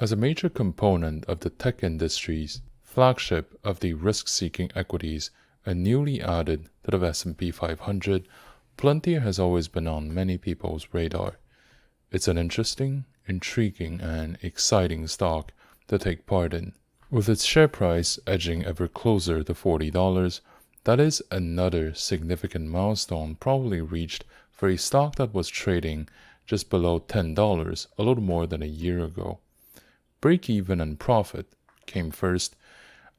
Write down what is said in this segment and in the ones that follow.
As a major component of the tech industry's flagship of the risk-seeking equities and newly added to the S&P 500, Palantir has always been on many people's radar. It's an interesting, intriguing, and exciting stock to take part in. With its share price edging ever closer to $40, that is another significant milestone probably reached for a stock that was trading just below $10 a little more than a year ago. Break-even and profit came first,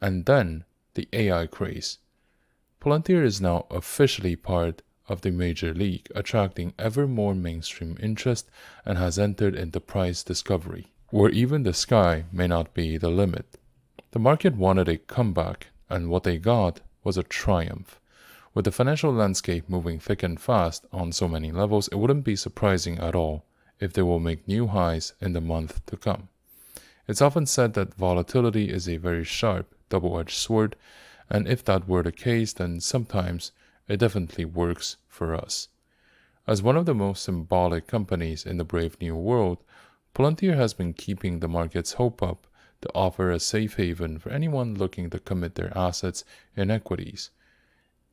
and then the AI craze. Palantir is now officially part of the major league, attracting ever more mainstream interest and has entered into price discovery, where even the sky may not be the limit. The market wanted a comeback, and what they got was a triumph. With the financial landscape moving thick and fast on so many levels, it wouldn't be surprising at all if they will make new highs in the month to come. It's often said that volatility is a very sharp, double-edged sword, and if that were the case, then sometimes it definitely works for us. As one of the most symbolic companies in the brave new world, Palantir has been keeping the market's hope up to offer a safe haven for anyone looking to commit their assets in equities.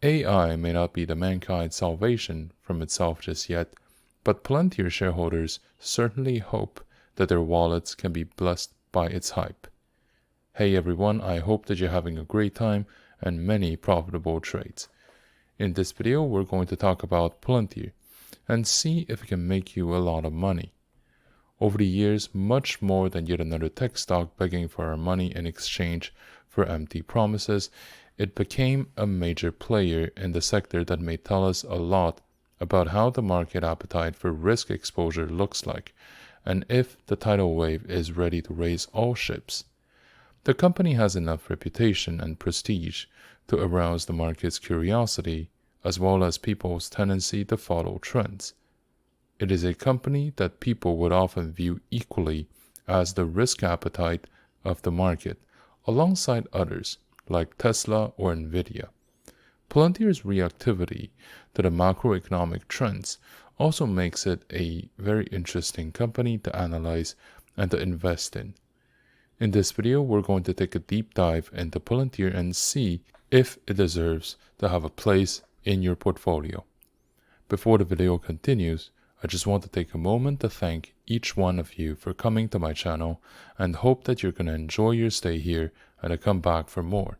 AI may not be the mankind's salvation from itself just yet, but Palantir shareholders certainly hope that their wallets can be blessed by its hype. Hey everyone, I hope that you're having a great time and many profitable trades. In this video, we're going to talk about Palantir and see if it can make you a lot of money. Over the years, much more than yet another tech stock begging for our money in exchange for empty promises, it became a major player in the sector that may tell us a lot about how the market appetite for risk exposure looks like, and if the tidal wave is ready to raise all ships. The company has enough reputation and prestige to arouse the market's curiosity, as well as people's tendency to follow trends. It is a company that people would often view equally as the risk appetite of the market, alongside others like Tesla or Nvidia. Palantir's reactivity to the macroeconomic trends also makes it a very interesting company to analyze and to invest in. In this video, we're going to take a deep dive into Palantir and see if it deserves to have a place in your portfolio. Before the video continues, I just want to take a moment to thank each one of you for coming to my channel and hope that you're going to enjoy your stay here and to come back for more.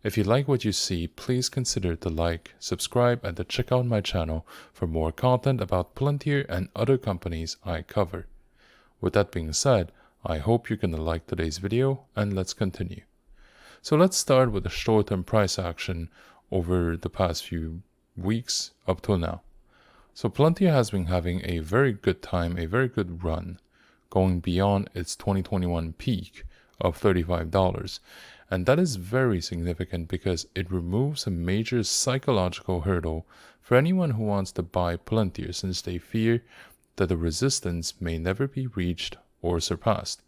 If you like what you see, please consider to like, subscribe, and to check out my channel for more content about Palantir and other companies I cover. With that being said, I hope you're going to like today's video, and let's continue. So let's start with the short-term price action over the past few weeks up till now. So Palantir has been having a very good time, a very good run, going beyond its 2021 peak of $35. And that is very significant because it removes a major psychological hurdle for anyone who wants to buy Palantir, since they fear that the resistance may never be reached or surpassed.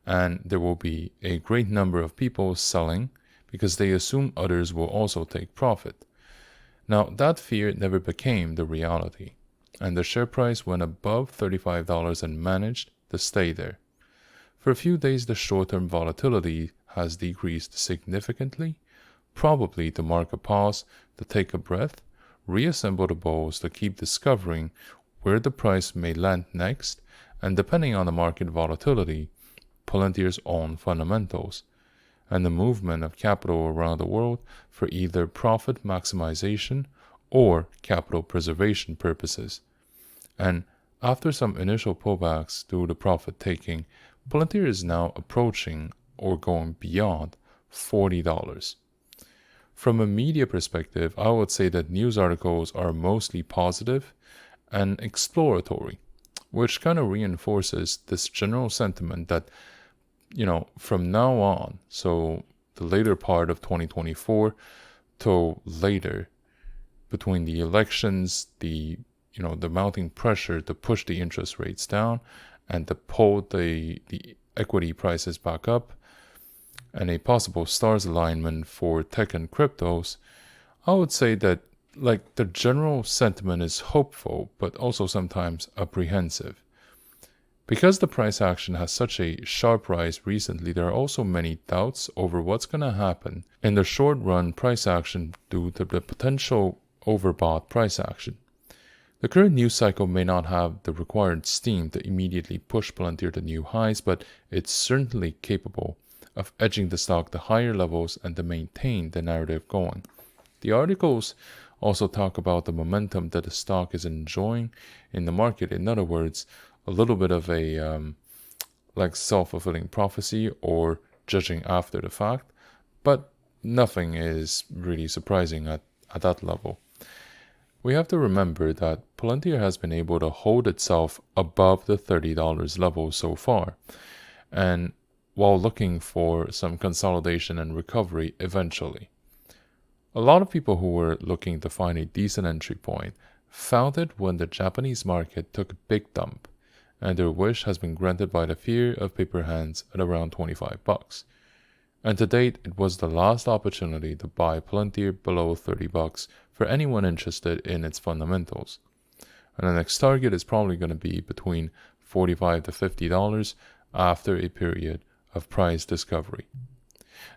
And there will be a great number of people selling because they assume others will also take profit. Now, that fear never became the reality, and the share price went above $35 and managed to stay there. For a few days, the short-term volatility has decreased significantly, probably to mark a pause, to take a breath, reassemble the balls to keep discovering where the price may land next, and depending on the market volatility, Palantir's own fundamentals, and the movement of capital around the world for either profit maximization or capital preservation purposes. And after some initial pullbacks due to profit taking, Palantir is now approaching or going beyond $40. From a media perspective, I would say that news articles are mostly positive and exploratory, which kind of reinforces this general sentiment that, from now on, so the later part of 2024 till later, between the elections, the mounting pressure to push the interest rates down and to pull the equity prices back up, and a possible stars alignment for tech and cryptos, I would say that the general sentiment is hopeful, but also sometimes apprehensive. Because the price action has such a sharp rise recently, there are also many doubts over what's going to happen in the short run price action due to the potential overbought price action. The current news cycle may not have the required steam to immediately push Palantir to new highs, but it's certainly capable of edging the stock to higher levels and to maintain the narrative going. The articles also talk about the momentum that the stock is enjoying in the market. In other words, a little bit of a like self-fulfilling prophecy or judging after the fact, but nothing is really surprising at that level. We have to remember that Palantir has been able to hold itself above the $30 level so far, and while looking for some consolidation and recovery eventually. A lot of people who were looking to find a decent entry point found it when the Japanese market took a big dump, and their wish has been granted by the fear of paper hands at around $25. And to date, it was the last opportunity to buy Palantir below $30 for anyone interested in its fundamentals. And the next target is probably going to be between $45 to $50 after a period of price discovery.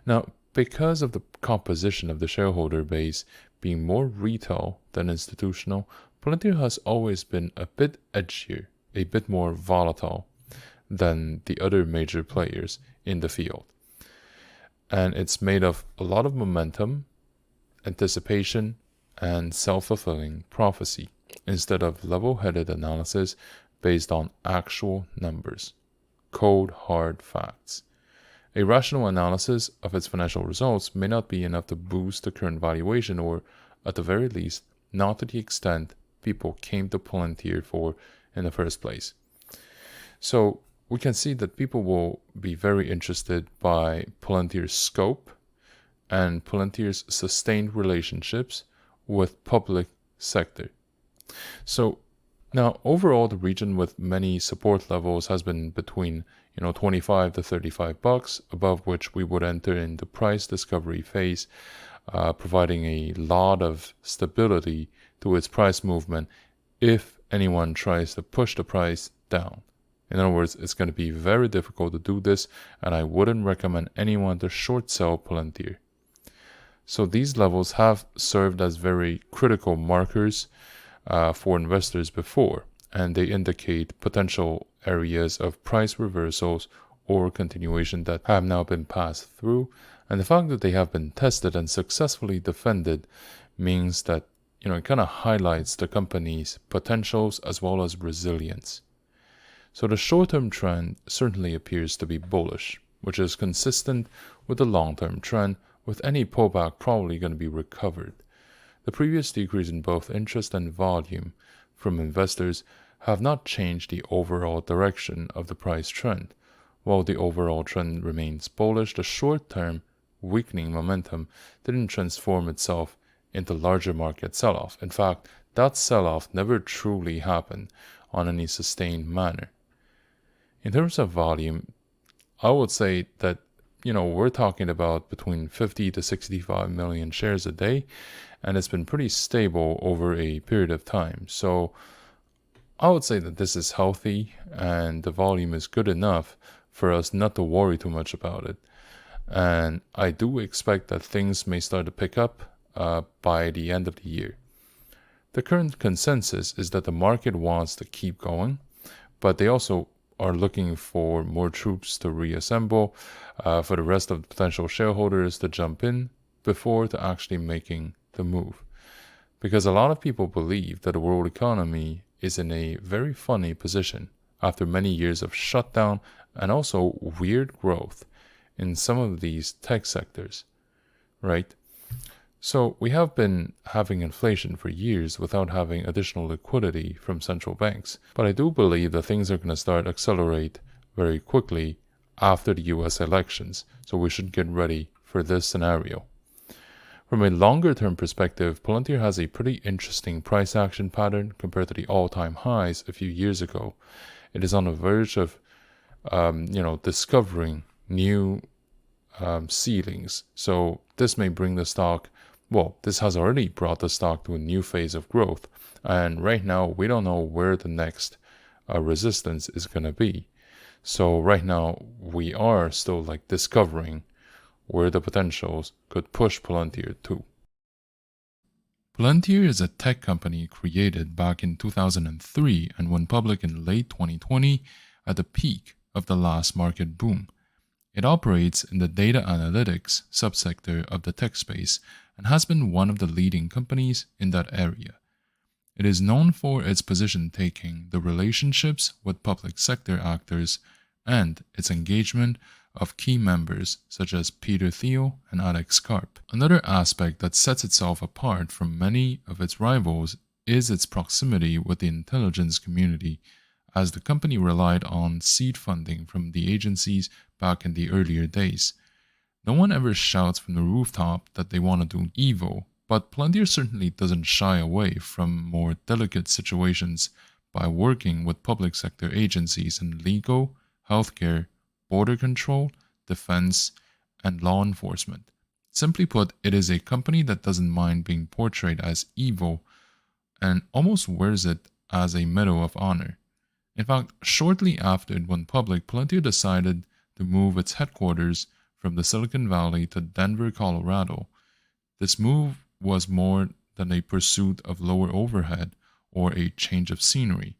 Now, because of the composition of the shareholder base being more retail than institutional, Palantir has always been a bit edgier, a bit more volatile than the other major players in the field. And it's made of a lot of momentum, anticipation, and self-fulfilling prophecy instead of level-headed analysis based on actual numbers, cold, hard facts. A rational analysis of its financial results may not be enough to boost the current valuation, or at the very least, not to the extent people came to Palantir for in the first place. So we can see that people will be very interested by Palantir's scope and Palantir's sustained relationships with public sector. So now overall, the region with many support levels has been between $25 to $35, above which we would enter into price discovery phase, providing a lot of stability to its price movement if anyone tries to push the price down. In other words, it's going to be very difficult to do this, and I wouldn't recommend anyone to short sell Palantir. So these levels have served as very critical markers for investors before, and they indicate potential areas of price reversals or continuation that have now been passed through. And the fact that they have been tested and successfully defended means that it kind of highlights the company's potentials as well as resilience. So the short-term trend certainly appears to be bullish, which is consistent with the long-term trend, with any pullback probably going to be recovered. The previous decrease in both interest and volume from investors have not changed the overall direction of the price trend. While the overall trend remains bullish, the short-term weakening momentum didn't transform itself into larger market sell-off. In fact, that sell-off never truly happened on any sustained manner. In terms of volume, I would say that we're talking about between 50 to 65 million shares a day, and it's been pretty stable over a period of time. So I would say that this is healthy and the volume is good enough for us not to worry too much about it. And I do expect that things may start to pick up by the end of the year. The current consensus is that the market wants to keep going, but they also are looking for more troops to reassemble, for the rest of the potential shareholders to jump in before to actually making the move. Because a lot of people believe that the world economy is in a very funny position after many years of shutdown and also weird growth in some of these tech sectors, right? So we have been having inflation for years without having additional liquidity from central banks. But I do believe that things are going to start accelerate very quickly after the US elections. So we should get ready for this scenario. From a longer-term perspective, Palantir has a pretty interesting price action pattern compared to the all-time highs a few years ago. It is on the verge of, discovering new ceilings. So this may bring the stock. Well, this has already brought the stock to a new phase of growth. And right now, we don't know where the next resistance is going to be. So right now, we are still discovering where the potentials could push Palantir to. Palantir is a tech company created back in 2003 and went public in late 2020 at the peak of the last market boom. It operates in the data analytics subsector of the tech space and has been one of the leading companies in that area. It is known for its position taking, the relationships with public sector actors, and its engagement of key members such as Peter Thiel and Alex Karp. Another aspect that sets itself apart from many of its rivals is its proximity with the intelligence community, as the company relied on seed funding from the agencies back in the earlier days. No one ever shouts from the rooftop that they want to do evil, but Palantir certainly doesn't shy away from more delicate situations by working with public sector agencies in legal, healthcare, border control, defense, and law enforcement. Simply put, it is a company that doesn't mind being portrayed as evil and almost wears it as a medal of honor. In fact, shortly after it went public, Palantir decided to move its headquarters from the Silicon Valley to Denver, Colorado. This move was more than a pursuit of lower overhead or a change of scenery,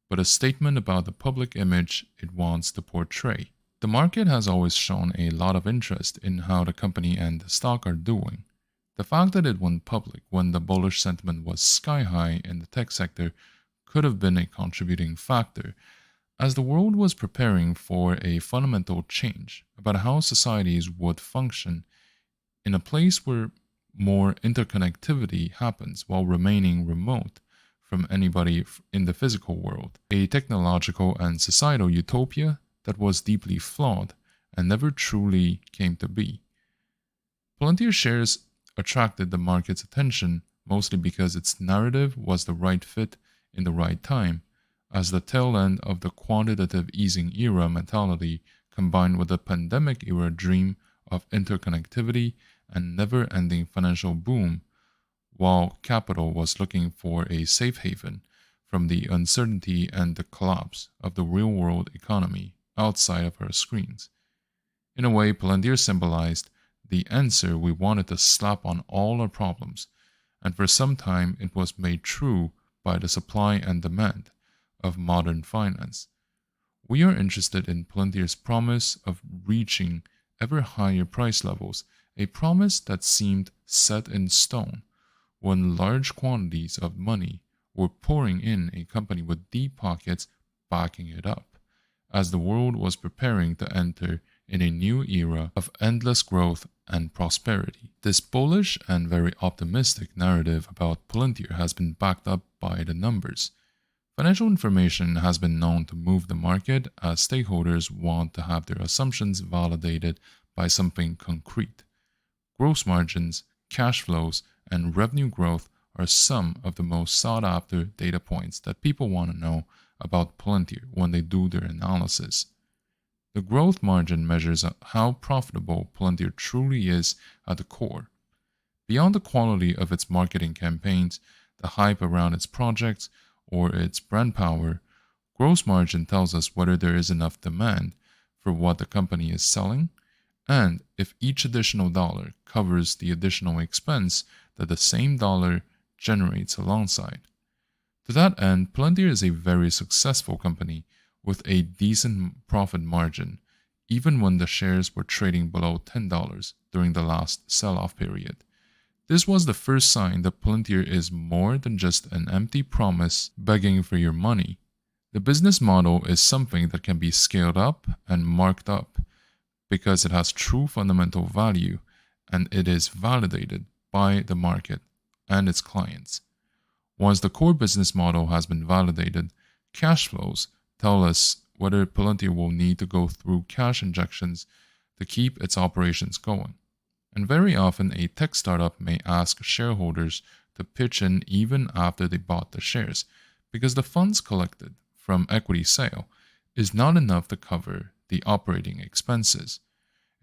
but a statement about the public image it wants to portray. The market has always shown a lot of interest in how the company and the stock are doing. The fact that it went public when the bullish sentiment was sky high in the tech sector could have been a contributing factor, as the world was preparing for a fundamental change about how societies would function in a place where more interconnectivity happens while remaining remote from anybody in the physical world, a technological and societal utopia that was deeply flawed and never truly came to be. Palantir shares attracted the market's attention mostly because its narrative was the right fit in the right time, as the tail end of the quantitative easing era mentality combined with the pandemic era dream of interconnectivity and never-ending financial boom, while capital was looking for a safe haven from the uncertainty and the collapse of the real-world economy outside of our screens. In a way, Palantir symbolized the answer we wanted to slap on all our problems, and for some time it was made true by the supply and demand of modern finance. We are interested in Palantir's promise of reaching ever higher price levels, a promise that seemed set in stone when large quantities of money were pouring in a company with deep pockets backing it up, as the world was preparing to enter in a new era of endless growth and prosperity. This bullish and very optimistic narrative about Palantir has been backed up by the numbers. Financial information has been known to move the market as stakeholders want to have their assumptions validated by something concrete. Gross margins, cash flows, and revenue growth are some of the most sought-after data points that people want to know about Palantir when they do their analysis. The growth margin measures how profitable Palantir truly is at the core. Beyond the quality of its marketing campaigns, the hype around its projects, or its brand power, gross margin tells us whether there is enough demand for what the company is selling, and if each additional dollar covers the additional expense that the same dollar generates alongside. To that end, Palantir is a very successful company with a decent profit margin, even when the shares were trading below $10 during the last sell-off period. This was the first sign that Palantir is more than just an empty promise begging for your money. The business model is something that can be scaled up and marked up because it has true fundamental value and it is validated by the market and its clients. Once the core business model has been validated, cash flows tell us whether Palantir will need to go through cash injections to keep its operations going. And very often, a tech startup may ask shareholders to pitch in even after they bought the shares, because the funds collected from equity sale is not enough to cover the operating expenses.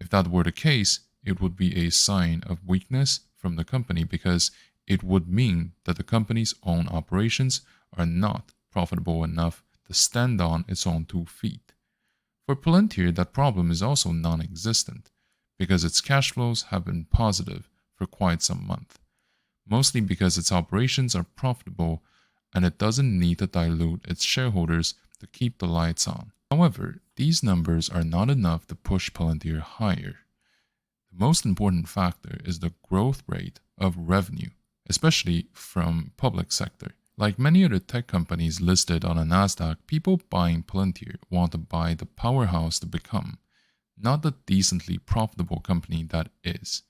If that were the case, it would be a sign of weakness from the company because it would mean that the company's own operations are not profitable enough to stand on its own 2 feet. For Palantir, that problem is also non-existent, because its cash flows have been positive for quite some month, mostly because its operations are profitable and it doesn't need to dilute its shareholders to keep the lights on. However, these numbers are not enough to push Palantir higher. The most important factor is the growth rate of revenue, especially from public sector. Like many other tech companies listed on a Nasdaq, people buying Palantir want to buy the powerhouse to become, not the decently profitable company that is.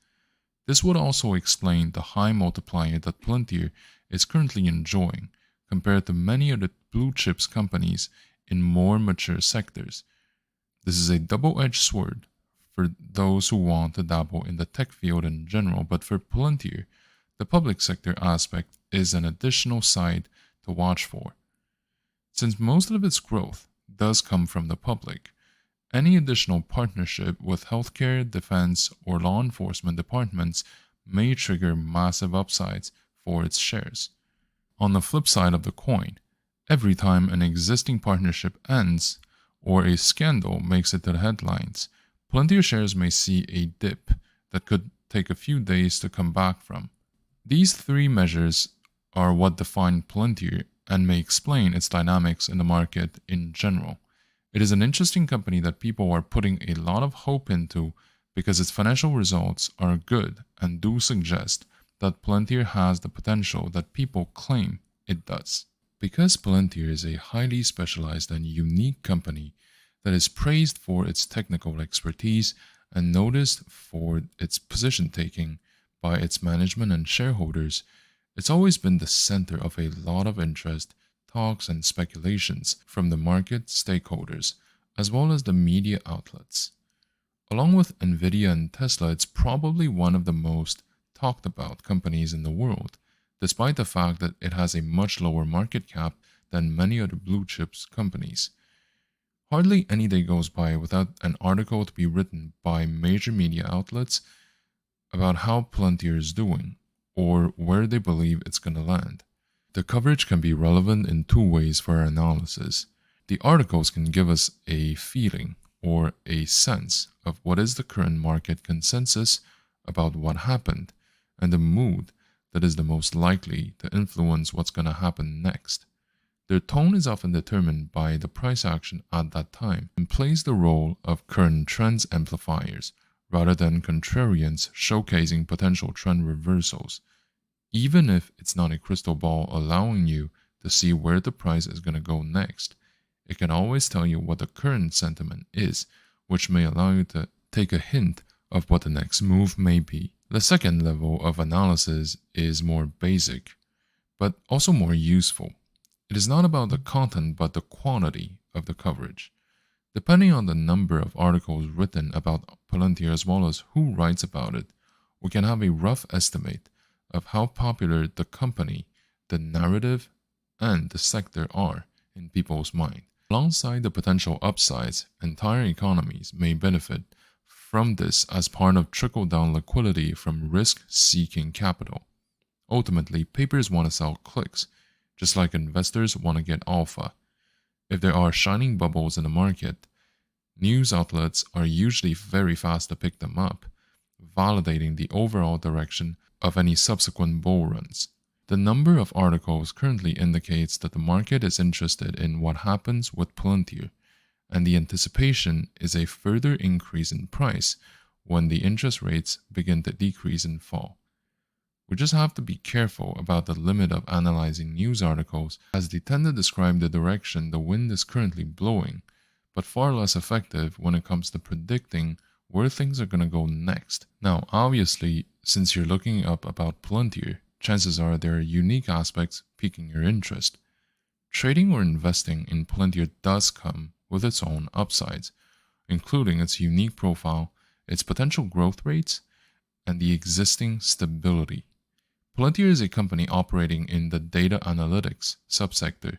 This would also explain the high multiplier that Palantir is currently enjoying compared to many other blue chips companies in more mature sectors. This is a double-edged sword for those who want to dabble in the tech field in general, but for Palantir, the public sector aspect is an additional side to watch for. Since most of its growth does come from the public, any additional partnership with healthcare, defense, or law enforcement departments may trigger massive upsides for its shares. On the flip side of the coin, every time an existing partnership ends or a scandal makes it to the headlines, Palantir shares may see a dip that could take a few days to come back from. These 3 measures are what define Palantir and may explain its dynamics in the market in general. It is an interesting company that people are putting a lot of hope into because its financial results are good and do suggest that Palantir has the potential that people claim it does. Because Palantir is a highly specialized and unique company that is praised for its technical expertise and noticed for its position taking by its management and shareholders, it's always been the center of a lot of interest, talks, and speculations from the market stakeholders, as well as the media outlets. Along with Nvidia and Tesla, it's probably one of the most talked about companies in the world, despite the fact that it has a much lower market cap than many other blue chips companies. Hardly any day goes by without an article to be written by major media outlets about how Palantir is doing, or where they believe it's going to land. The coverage can be relevant in 2 ways for our analysis. The articles can give us a feeling or a sense of what is the current market consensus about what happened, and the mood that is the most likely to influence what's going to happen next. Their tone is often determined by the price action at that time and plays the role of current trends amplifiers rather than contrarians showcasing potential trend reversals. Even if it's not a crystal ball allowing you to see where the price is going to go next, it can always tell you what the current sentiment is, which may allow you to take a hint of what the next move may be. The second level of analysis is more basic, but also more useful. It is not about the content but the quantity of the coverage. Depending on the number of articles written about Palantir as well as who writes about it, we can have a rough estimate of how popular the company, the narrative, and the sector are in people's mind. Alongside the potential upsides, entire economies may benefit from this as part of trickle-down liquidity from risk-seeking capital. Ultimately, papers want to sell clicks, just like investors want to get alpha. If there are shining bubbles in the market, news outlets are usually very fast to pick them up, validating the overall direction of any subsequent bull runs. The number of articles currently indicates that the market is interested in what happens with Palantir, and the anticipation is a further increase in price when the interest rates begin to decrease and fall. We just have to be careful about the limit of analyzing news articles, as they tend to describe the direction the wind is currently blowing, but far less effective when it comes to predicting where things are going to go next. Now, obviously, since you're looking up about Palantir, chances are there are unique aspects piquing your interest. Trading or investing in Palantir does come with its own upsides, including its unique profile, its potential growth rates, and the existing stability. Palantir is a company operating in the data analytics subsector,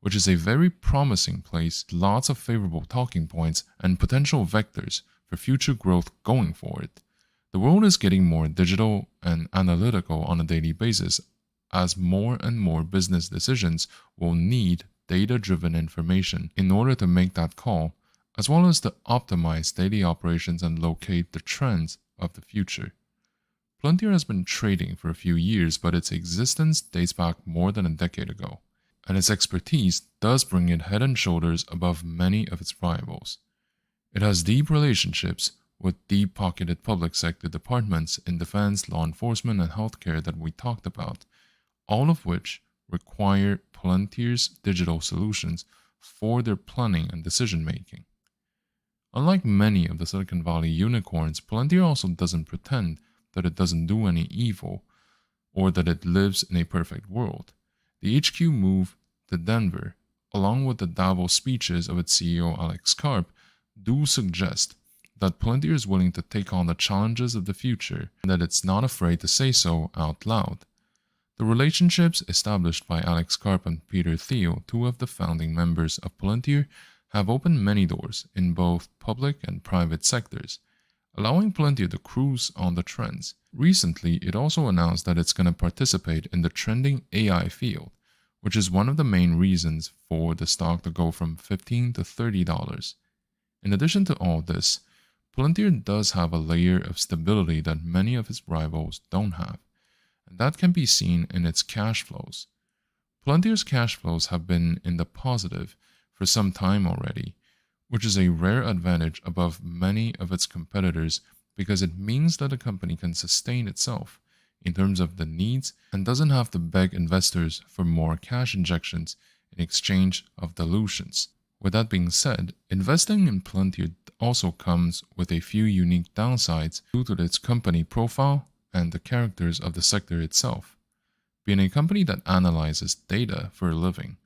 which is a very promising place, lots of favorable talking points and potential vectors for future growth going forward. The world is getting more digital and analytical on a daily basis, as more and more business decisions will need data-driven information in order to make that call, as well as to optimize daily operations and locate the trends of the future. Palantir has been trading for a few years, but its existence dates back more than a decade ago, and its expertise does bring it head and shoulders above many of its rivals. It has deep relationships with deep-pocketed public sector departments in defense, law enforcement, and healthcare that we talked about, all of which require Palantir's digital solutions for their planning and decision-making. Unlike many of the Silicon Valley unicorns, Palantir also doesn't pretend that it doesn't do any evil or that it lives in a perfect world. The HQ move to Denver, along with the Davos speeches of its CEO Alex Karp, do suggest that Palantir is willing to take on the challenges of the future and that it's not afraid to say so out loud. The relationships established by Alex Karp and Peter Thiel, two of the founding members of Palantir, have opened many doors in both public and private sectors, allowing Palantir to cruise on the trends. Recently, it also announced that it's going to participate in the trending AI field, which is one of the main reasons for the stock to go from $15 to $30. In addition to all this, Palantir does have a layer of stability that many of its rivals don't have, and that can be seen in its cash flows. Palantir's cash flows have been in the positive for some time already, which is a rare advantage above many of its competitors because it means that a company can sustain itself in terms of the needs and doesn't have to beg investors for more cash injections in exchange of dilutions. With that being said, investing in Palantir also comes with a few unique downsides due to its company profile and the characters of the sector itself. Being a company that analyzes data for a living,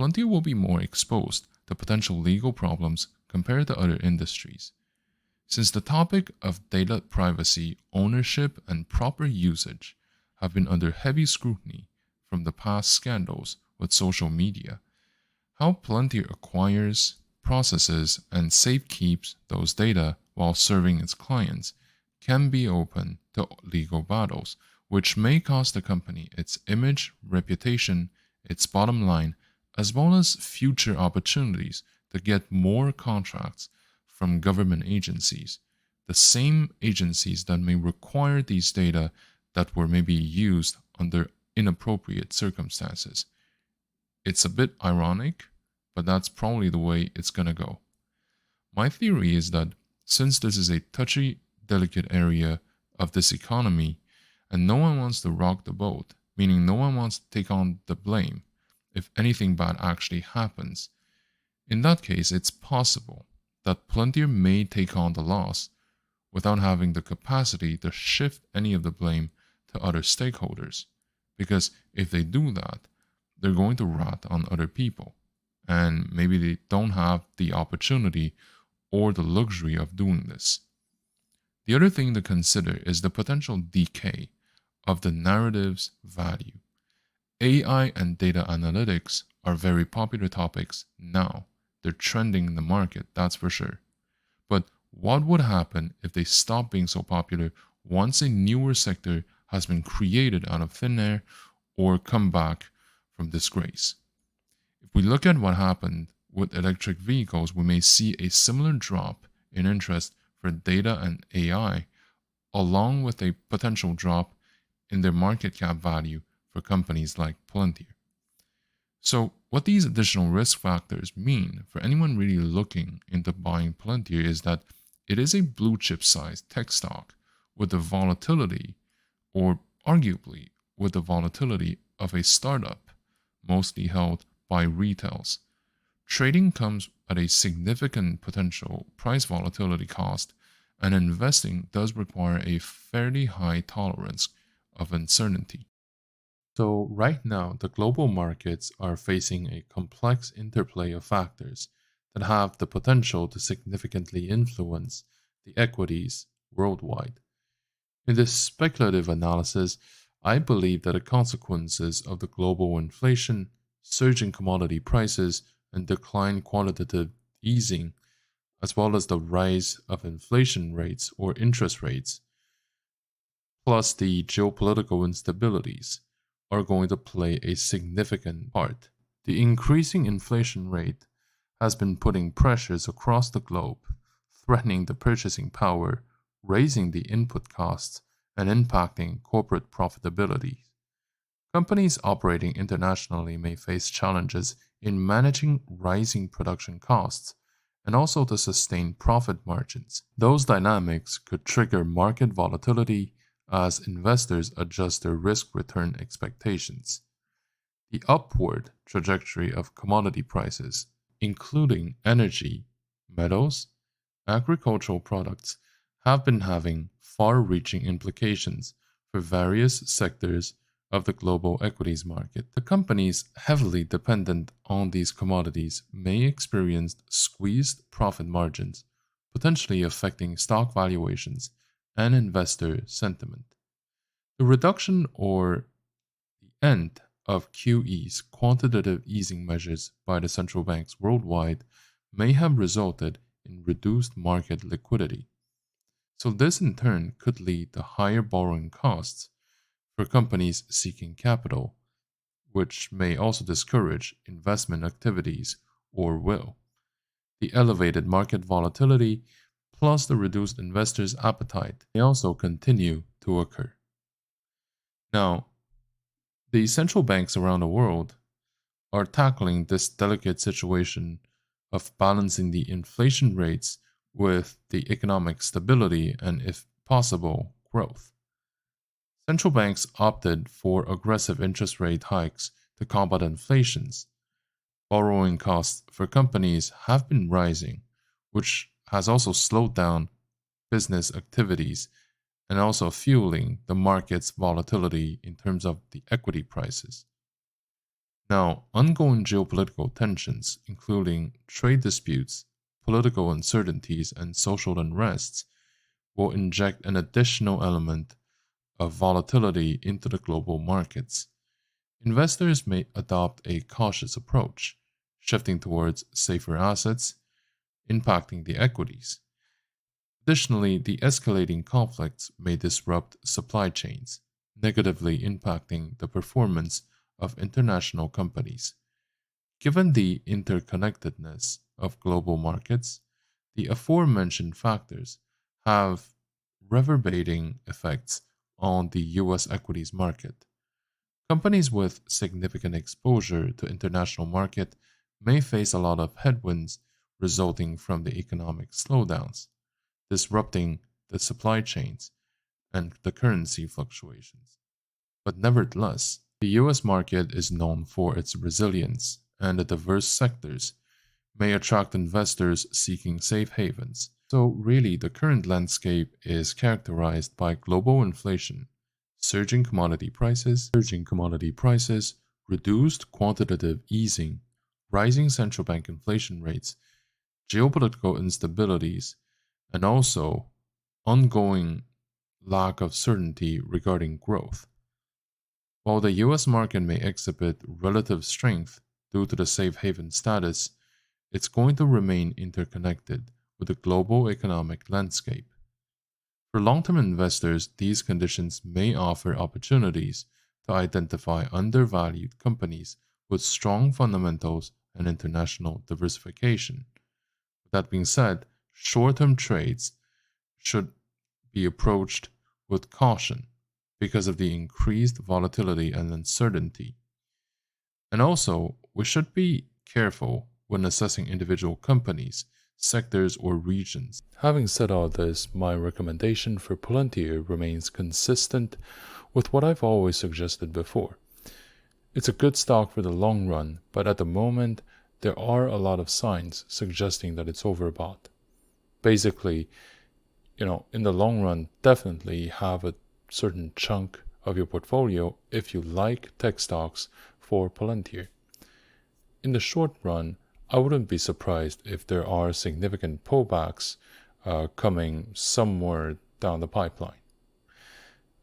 Palantir will be more exposed to potential legal problems compared to other industries. Since the topic of data privacy, ownership, and proper usage have been under heavy scrutiny from the past scandals with social media, how Palantir acquires, processes, and safekeeps those data while serving its clients can be open to legal battles, which may cost the company its image, reputation, its bottom line, as well as future opportunities to get more contracts from government agencies, the same agencies that may require these data that were maybe used under inappropriate circumstances. It's a bit ironic, but that's probably the way it's gonna go. My theory is that since this is a touchy, delicate area of this economy, and no one wants to rock the boat, meaning no one wants to take on the blame if anything bad actually happens, in that case it's possible that Palantir may take on the loss without having the capacity to shift any of the blame to other stakeholders, because if they do that, they're going to rat on other people, and maybe they don't have the opportunity or the luxury of doing this. The other thing to consider is the potential decay of the narrative's value. AI and data analytics are very popular topics now. They're trending in the market, that's for sure. But what would happen if they stop being so popular once a newer sector has been created out of thin air or come back from disgrace? If we look at what happened with electric vehicles, we may see a similar drop in interest for data and AI, along with a potential drop in their market cap value for companies like Palantir. So, what these additional risk factors mean for anyone really looking into buying Palantir is that it is a blue chip sized tech stock with the volatility, or arguably with the volatility of a startup, mostly held by retails. Trading comes at a significant potential price volatility cost, and investing does require a fairly high tolerance of uncertainty. So right now, the global markets are facing a complex interplay of factors that have the potential to significantly influence the equities worldwide. In this speculative analysis, I believe that the consequences of the global inflation, surging commodity prices, and decline quantitative easing, as well as the rise of inflation rates or interest rates, plus the geopolitical instabilities, are going to play a significant part The increasing inflation rate has been putting pressures across the globe, threatening the purchasing power, raising the input costs, and impacting corporate profitability. Companies operating internationally may face challenges in managing rising production costs and also to sustain profit margins. Those dynamics could trigger market volatility as investors adjust their risk return expectations. The upward trajectory of commodity prices, including energy, metals, agricultural products, have been having far reaching implications for various sectors of the global equities market. The companies heavily dependent on these commodities may experience squeezed profit margins, potentially affecting stock valuations and investor sentiment. The reduction or the end of QE's quantitative easing measures by the central banks worldwide may have resulted in reduced market liquidity. So, this in turn could lead to higher borrowing costs for companies seeking capital, which may also discourage investment activities or will. The elevated market volatility plus the reduced investors' appetite may also continue to occur. Now, the central banks around the world are tackling this delicate situation of balancing the inflation rates with the economic stability and, if possible, growth. Central banks opted for aggressive interest rate hikes to combat inflation. Borrowing costs for companies have been rising, which has also slowed down business activities and also fueling the market's volatility in terms of the equity prices. Now, ongoing geopolitical tensions, including trade disputes, political uncertainties, and social unrests, will inject an additional element of volatility into the global markets. Investors may adopt a cautious approach, shifting towards safer assets, impacting the equities. Additionally, the escalating conflicts may disrupt supply chains, negatively impacting the performance of international companies. Given the interconnectedness of global markets, the aforementioned factors have reverberating effects on the US equities market. Companies with significant exposure to international market may face a lot of headwinds resulting from the economic slowdowns, disrupting the supply chains and the currency fluctuations. But nevertheless, the US market is known for its resilience, and the diverse sectors may attract investors seeking safe havens. So, really, the current landscape is characterized by global inflation, surging commodity prices, reduced quantitative easing, rising central bank inflation rates, geopolitical instabilities, and also ongoing lack of certainty regarding growth. While the US market may exhibit relative strength due to the safe haven status, it's going to remain interconnected with the global economic landscape. For long-term investors, these conditions may offer opportunities to identify undervalued companies with strong fundamentals and international diversification. With that being said, short-term trades should be approached with caution because of the increased volatility and uncertainty. And also, we should be careful when assessing individual companies, sectors, or regions. Having said all this, my recommendation for Palantir remains consistent with what I've always suggested before. It's a good stock for the long run, but at the moment, there are a lot of signs suggesting that it's overbought. Basically, in the long run, definitely have a certain chunk of your portfolio if you like tech stocks for Palantir. In the short run, I wouldn't be surprised if there are significant pullbacks coming somewhere down the pipeline.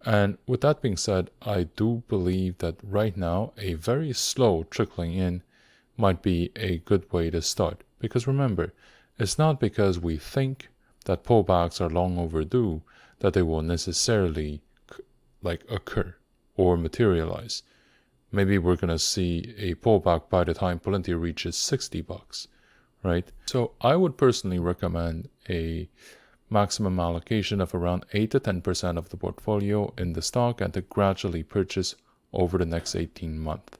And with that being said, I do believe that right now a very slow trickling in might be a good way to start. Because remember, it's not because we think that pullbacks are long overdue that they will necessarily occur or materialize. maybe we're going to see a pullback by the time Palantir reaches $60, right? So I would personally recommend a maximum allocation of around 8 to 10% of the portfolio in the stock and to gradually purchase over the next 18 months.